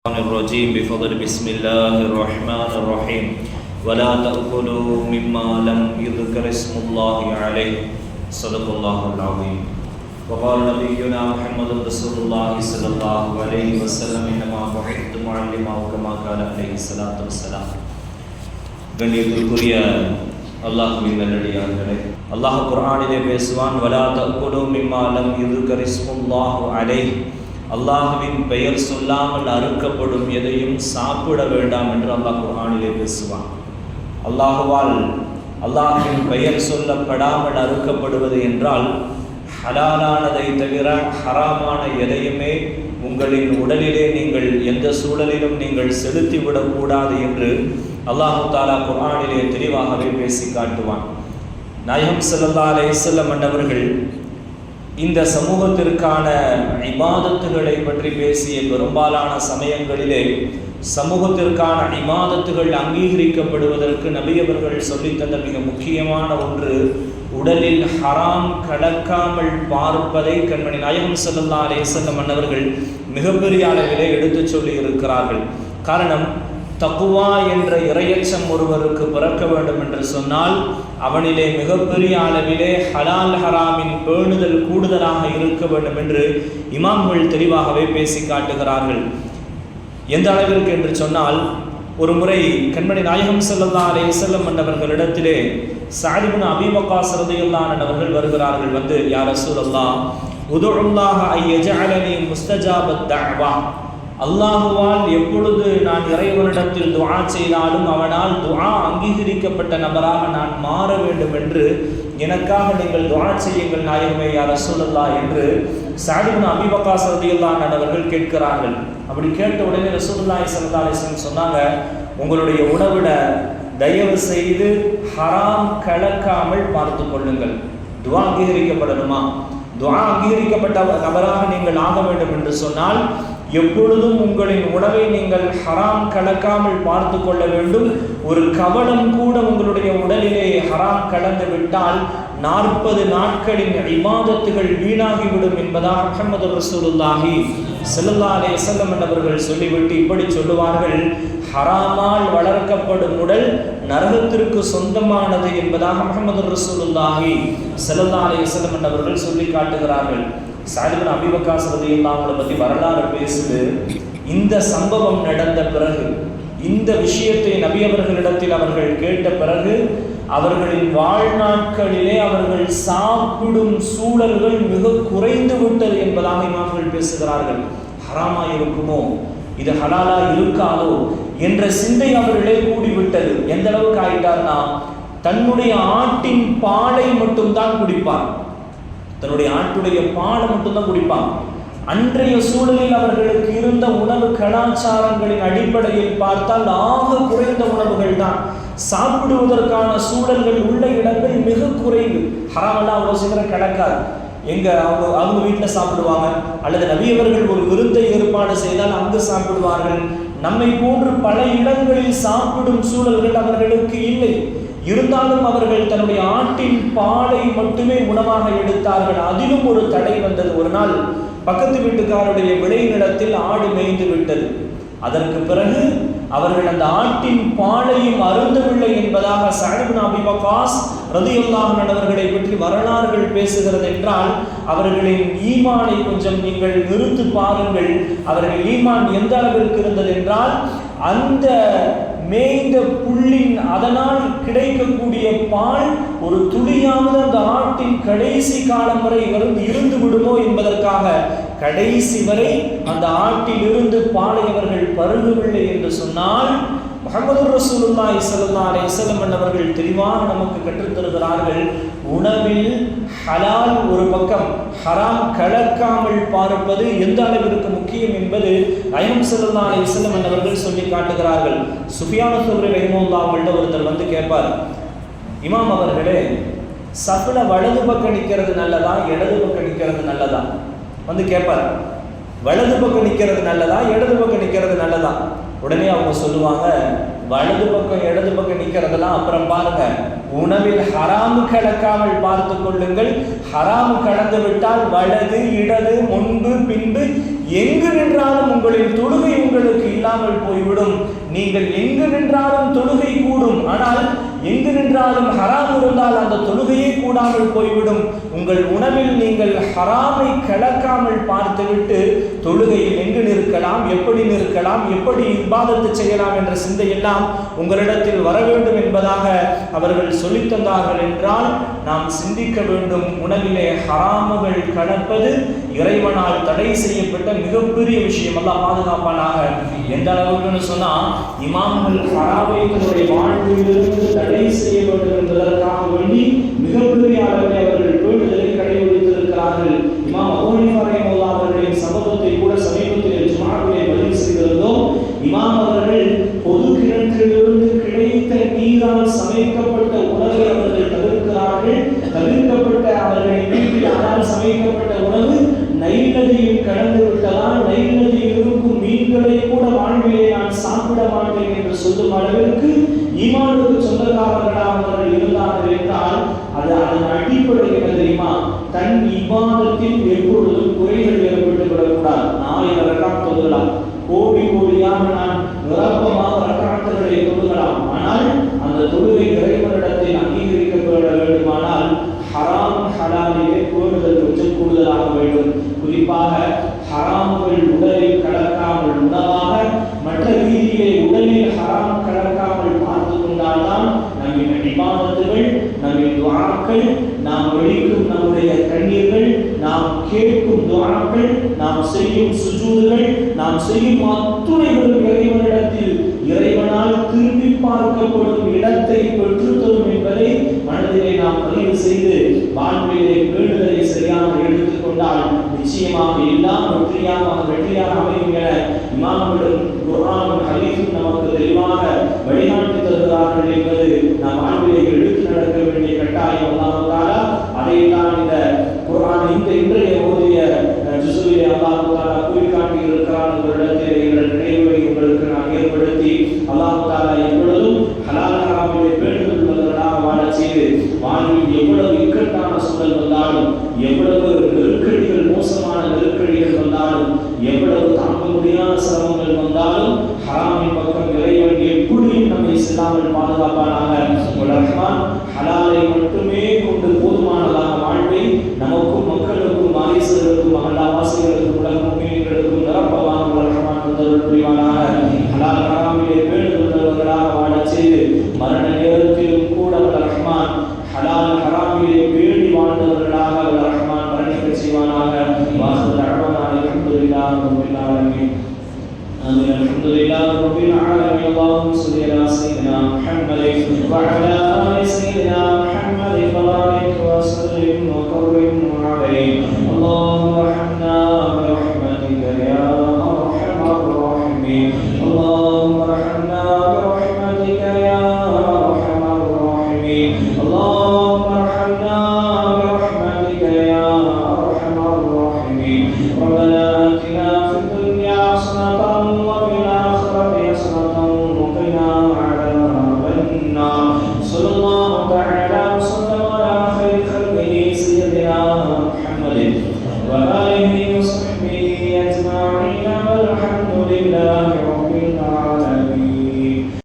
الرجيم بفضل بسم الله الرحمن الرحيم ولا تأكلوا مما لم يذكر اسم الله عليه صدق الله العظيم وقال نبينا محمد رسول الله صلى الله عليه وسلم إنما بعثت معلما كما قال عليه الصلاة والسلام. கண்ணியத்திற்குரிய அல்லாஹ்வின் நல்லடியார்களே, அல்லாஹ் குர்ஆனிலே பேசுவான், வலா தஅகுலு மிம்மா லம் யுذكر اسم الله عليه, அல்லாஹ்வின் பெயர் சொல்லாமல் அறுக்கப்படும் எதையும் சாப்பிட வேண்டாம் என்று அல்லாஹ் குர்ஆனிலே பேசுவான். அல்லாஹ்வின் பெயர் சொல்லப்படாமல் அறுக்கப்படுவது என்றால் ஹலாலானதை தவிர ஹராமான எதையுமே உங்களின் உடலிலே நீங்கள் எந்த சூழலிலும் நீங்கள் செலுத்திவிடக்கூடாது என்று அல்லாஹு தஆலா குர்ஆனிலே தெளிவாகவே பேசி காட்டுவான். நாயகம் ஸல்லல்லாஹு அலைஹி வஸல்லம் அவர்கள் இந்த சமூகத்திற்கான இபாதத்துகளை பற்றி பேசிய பெரும்பாலான சமயங்களிலே சமூகத்திற்கான இபாதத்துகள் அங்கீகரிக்கப்படுவதற்கு நபி அவர்கள் சொல்லித்தந்த மிக முக்கியமான ஒன்று, உடலில் ஹராம் கலக்காமல் பார்ப்பதை கண்மணி நாயகம் ஸல்லல்லாஹு அலைஹி வஸல்லம் அவர்கள் மிகப்பெரிய அளவிலே எடுத்து சொல்லி இருக்கிறார்கள். காரணம், தக்குவா என்ற இறையச்சம் ஒருவருக்கு பிறக்க வேண்டும் என்று சொன்னால் அவனிலே மிகப்பெரிய அளவிலே ஹலால் ஹராமின் பேணுதல் கூடுதலாக இருக்க வேண்டும் என்று இமாம்கள் தெளிவாகவே பேசி காட்டுகிறார்கள். எந்த அளவிற்கு என்று சொன்னால், ஒரு முறை கண்மணி நாயகம் ஸல்லல்லாஹு அலைஹி வஸல்லம் அவர்களிடத்திலே ஸஅத் இப்னு அபீ வக்காஸ் ரலியல்லாஹு அன்ஹு அவர்கள் வருகிறார்கள். வந்து, யா ரசூலல்லாஹ், உதுல்லாஹ அய்யஜஅலனி முஸ்தஜாபத் தஅவா, அல்லாஹுவால் எப்பொழுது நான் இறைவனிடத்தில் துஆ செய்தாலும் அவனால் துஆ அங்கீகரிக்கப்பட்ட நபராக நான் மாற வேண்டும் என்று எனக்காக நீங்கள் துஆ செய்யுங்கள் நாயகமே யா ரசூலல்லாஹ் என்று ஸஅத் இப்னு அபீ வக்காஸ் ரலியல்லாஹு அன்ஹு அவர்கள் கேட்கிறார்கள். அப்படி கேட்ட உடனே ரசூலுல்லாஹி ஸல்லல்லாஹு அலைஹி வஸல்லம் சொன்னாங்க, உங்களுடைய உணவிட தயவு செய்து ஹராம் கலக்காமல் பார்த்து கொள்ளுங்கள். துஆ அங்கீகரிக்கப்படணுமா? துஆ அங்கீகரிக்கப்பட்ட நபராக நீங்கள் ஆக வேண்டும் என்று சொன்னால் எப்பொழுதும் உங்களின் உணவை நீங்கள் ஹராம் கலக்காமல் பார்த்து கொள்ள வேண்டும். ஒரு கவனம் கூட உங்களுடைய உடலிலே ஹராம் கலந்து விட்டால் 40 நாட்களின் இபாதத்துகள் வீணாகிவிடும் என்பதாக முஹம்மது ரசூலுல்லாஹி ஸல்லல்லாஹு அலைஹி வஸல்லம் அவர்கள் சொல்லிவிட்டு இப்படி சொல்லுவார்கள், ஹராமால் வளர்க்கப்படும் உடல் நரகத்திற்கு சொந்தமானது என்பதாக முஹம்மது ரசூலுல்லாஹி ஸல்லல்லாஹு அலைஹி வஸல்லம் அவர்கள் சொல்லி காட்டுகிறார்கள். ஸஅத் இப்னு அபீ வக்காஸ் ரலியல்லாஹு அன்ஹு பற்றி வரலாறு பேசுது. இந்த சம்பவம் நடந்த பிறகு, இந்த விஷயத்தை நபி அவர்களிடத்தில் அவர்கள் கேட்ட பிறகு அவர்களின் வாழ்நாட்களிலே அவர்கள் சாப்பிடும் சூழல்கள் மிக குறைந்து விட்டது என்பதாக இமாம்கள் பேசுகிறார்கள். ஹராமா இருக்குமோ, இது ஹலாலா இருக்காதோ என்ற சிந்தை அவர்களே கூடிவிட்டது. எந்த அளவுக்கு ஆயிட்டார்னா, தன்னுடைய ஆட்டின் பாலை மட்டும்தான் குடிப்பார், தன்னுடைய ஆட்டுடைய பாலை மட்டும்தான் குடிப்பாங்க. அன்றைய சூழலில் அவர்களுக்கு இருந்த உணவு கலாச்சாரங்களின் அடிப்படையில் பார்த்தால் ஆக குறைந்த உணவுகள் தான். சாப்பிடுவதற்கான சூழல்கள் உள்ள இடங்கள் மிக குறைவு. ஹராமெல்லாம் அவ்வளோ சீக்கிரம் கிடக்காது. அவங்க வீட்டில் சாப்பிடுவாங்க, அல்லது நபி அவர்கள் ஒரு விருந்தை ஏற்பாடு செய்தால் அங்கு சாப்பிடுவார்கள். நம்மை போன்று பல இடங்களில் சாப்பிடும் சூழல்கள் அவர்களுக்கு இல்லை. இருந்தாலும் அவர்கள் தன்னுடைய ஆட்டின் பாலை மட்டுமே உணவாக எடுத்தார்கள். அதிலும் ஒரு தடை வந்தது. ஒரு நாள் பக்கத்து வீட்டுக்காருடைய விளைநிலத்தில் ஆடு மேய்ந்து விட்டது. அதற்கு பிறகு அவர்கள் அந்த ஆட்டின் பாலையும் அருந்தவில்லை என்பதாக ஸஅத் இப்னு அபீ வக்காஸ் ரலியல்லாஹு அன்ஹு அவர்களை பற்றி வரலாறுகள் பேசுகிறது என்றால், அவர்களின் ஈமானை கொஞ்சம் நீங்கள் நிறுத்து பாருங்கள். அவர்கள் ஈமான் எந்த அளவிற்கு இருந்தது என்றால், அந்த மேய்ந்த புல்லின் அதனால் கிடைக்கக்கூடிய பால் ஒரு துளியாவது அந்த ஆட்டின் கடைசி காலம் வரை இருந்து விடுமோ என்பதற்காக கடைசி வரை அந்த ஆட்டில் இருந்து பாலை அவர்கள் பருகவில்லை என்று சொன்னால், முஹம்மது ரசூலுல்லாஹி ஸல்லல்லாஹு அலைஹி வஸல்லம் அவர்கள் தெளிவாக நமக்கு கற்றுத் தருகிறார்கள், உணவில் ஹலால் ஒரு பக்கம், ஹராம் கலக்காமல் பார்ப்பது எந்த அளவிற்கு முக்கியம் என்பது நாயகம் ஸல்லல்லாஹு அலைஹி வஸல்லம் அவர்கள் சொல்லி காட்டுகிறார்கள். சுஃபியான் ஸௌரி ரஹிமஹுல்லாஹ் அவர்கள்ட்ட ஒருத்தர் வந்து கேட்பார், இமாம் அவர்களே, சஃப்ல வலது பக்கம் நிற்கிறது நல்லதா, இடது பக்கம் நிற்கிறது நல்லதா? வந்து கேட்பார், வலது பக்கம் நிற்கிறது நல்லதா, இடது பக்கம் நிற்கிறது நல்லதா? உடனே அவங்க சொல்லுவாங்க, வலது பக்கம் இடது பக்கம் நிற்கிறதெல்லாம் அப்புறம் பாருங்க, உணவில் ஹராமு கலக்காமல் பார்த்து கொள்ளுங்கள். ஹராமு கலந்து விட்டால் வலது இடது முன்பு பின்பு எங்கு நின்றாலும் உங்களின் தொழுகை உங்களுக்கு இல்லாமல் போய்விடும். நீங்கள் எங்கு நின்றாலும் தொழுகை கூடும், ஆனால் எங்கு நின்றாலும் ஹராம் இருந்தால் அந்த தொழுகையே கூடாமல் போய்விடும். உங்கள் உணவில் நீங்கள் ஹராமை கலக்காமல் பார்த்துவிட்டு தொழுகையில் எங்கு நிற்கலாம், எப்படி நிற்கலாம், எப்படி இபாதத்து செய்யலாம் என்ற சிந்தையெல்லாம் உங்களிடத்தில் வர வேண்டும் என்பதாக அவர்கள் சொல்லித் தந்தார்கள் என்றால் நாம் சிந்திக்க வேண்டும். உணவிலே ஹராமுகள் கலப்பது இறைவனால் தடை செய்யப்பட்ட மிகப்பெரிய விஷயம். அல்லாஹ் பாதுகாப்பானாக. எந்த அளவுக்குன்னு சொன்னா, இமாம்கள் ஹராமை தன்னுடைய வாழ்விலிருந்து தடை செய்ய வேண்டும் என்பதற்காக வேண்டி மிகப்பெரிய அளவில் அவர்கள் பேணுதலை கடைபிடித்திருக்கிறார்கள். இமாம் அபூ ஹனீஃபா ரஹிமஹுல்லாஹ் அவர்களின் சம்பவத்தை கூட சமீபத்தில் ஜும்ஆவிலே பதிவு செய்திருந்தோம். இமாம் அவர்கள் பொது கிணற்றிலிருந்து கிடைத்த நீரால் சமைக்கப்பட்ட உணவை அவர்கள் தவிர்க்கிறார்கள். தவிர்க்கப்பட்ட அவர்களின் வீட்டில் ஆனால் சமைக்கப்பட்ட உணவு நைல் நதியில் கடந்து விட்டதால் நைல் நதியில் இருக்கும் மீன்களை கூட வாழ்விலே நான் சாப்பிட மாட்டேன் என்று சொல்லும் அளவிற்கு ஈமானுக்கு சொந்தக்காரர்களாக அவர்கள் இருந்தார்கள் என்றால் அது அதன் அடிப்படை என்ன தெரியுமா? தன் இபாதத்தில் எப்பொழுதும் குறைகள் ஏற்பட்டுக் விடக்கூடாது. 1000 ரக்காத் தொழுகலாம், கோடி கோடியாக நான் நிரப்பமாக ரக்காத்துகளை தொழுகலாம். ஆனால் அந்த தொழுகை இறைவனிடத்தில் அங்கீகரிக்கப்பட வேண்டுமானால் ஹராம் ஹலாலிலே பேணுதல் கொஞ்சம் கூடுதலாக வேண்டும். குறிப்பாக ஹராமுகள் உடலில் கலக்காமல், உணவாக மற்ற ரீதியிலே உடலில் ஹராம் கலக்காமல் பார்த்து கொண்டால்தான் நம்முடைய இபாதத்துகள், நம்முடைய துஆக்கள், நாம் வெளிக்கும் நம்முடைய கண்ணீர்கள், நாம் கேட்கும் துஆக்கள், நாம் செய்யும் சுஜூதுகள், நாம் செய்யும் அத்துணைகளும் இறைவனிடத்தில் இறைவனால் திரும்பி பார்க்கப்படும் இடத்தை பெற்றுத்தரும் என்பதை மனதிலே நாம் பதிவு செய்து வாழ்விலே பேணுதலை சரியாக எடுத்துக் கொண்டால் நிச்சயமாக எல்லாம் வெற்றியாக அமையும் என இமாம்களும் குர்ஆனும் ஹதீஸும் நமக்கு தெளிவாக வழிகாட்டி தருகிறார்கள் என்பது நாம் வாழ்விலே எடுத்து நடக்க வேண்டிய கட்டாயம். அல்லாஹ் தஆலா அதைத்தான் இந்த குர்ஆன் இன்றைய ஓதிய ஜுஸுவிலே அல்லாஹ் தஆலா குறிக்காட்டி இருக்கிறான். உங்களிடத்திலே எங்கள் நினைவை உங்களுக்கு நான் ஏற்படுத்தி அல்லாஹ் தஆலா எப்பொழுதும் ஹலால் ஹராமிலே பேணுதல் உள்ளவர்களாக வாழச் செய்து வாழ்வில் எவ்வளவு இக்கட்டான சூழல் வந்தாலும், எவ்வளவு நெருக்கடிகள், மோசமான நெருக்கடிகள் வந்தாலும், எவ்வளவு தாங்க முடியாத சிரமங்கள் வந்தாலும் ஹராமின் பக்கம் இறைவன் எப்படியும் நம்மை செல்லாமல் பாதுகாப்பானாக. ரஹ்மான் ஹலாலை மட்டுமே கொண்டு போதுமானதாக வாழ்வை நமக்கும் மக்களுக்கும் வாரிசுகளுக்கும் அல்லாஹ்வாசிகளுக்கும் உலக முஃமினீன்களுக்கும் நிரப்பவாக ரஹ்மான் தந்தருள் புரிவானாக. ஹலால் ஹராமிலே பேணுதலுள்ளவர்களாக வாழச் செய்து மரண நேரத்திலும் கூட ரஹ்மான் ஹலால் ஹராமிலே பேணி வாழ்ந்தவர்களாக ரஹ்மான் மரணிக்க செய்வானாக. வாஹிரு தஅவானா அல்ஹம்துலில்லாஹி ரப்பில் ஆலமீன். ஆமீன். அல்ஹம்துலில்லாஹி ரப்பில் ஆலமீன். அல்லாஹும்ம ஸல்லி அலா ஸய்யிதினா முஹம்மதின் வ அலா ஆலி ஸய்யிதினா முஹம்மதின் வ பாரிக் வ ஸல்லிம் வ கர்ரிம்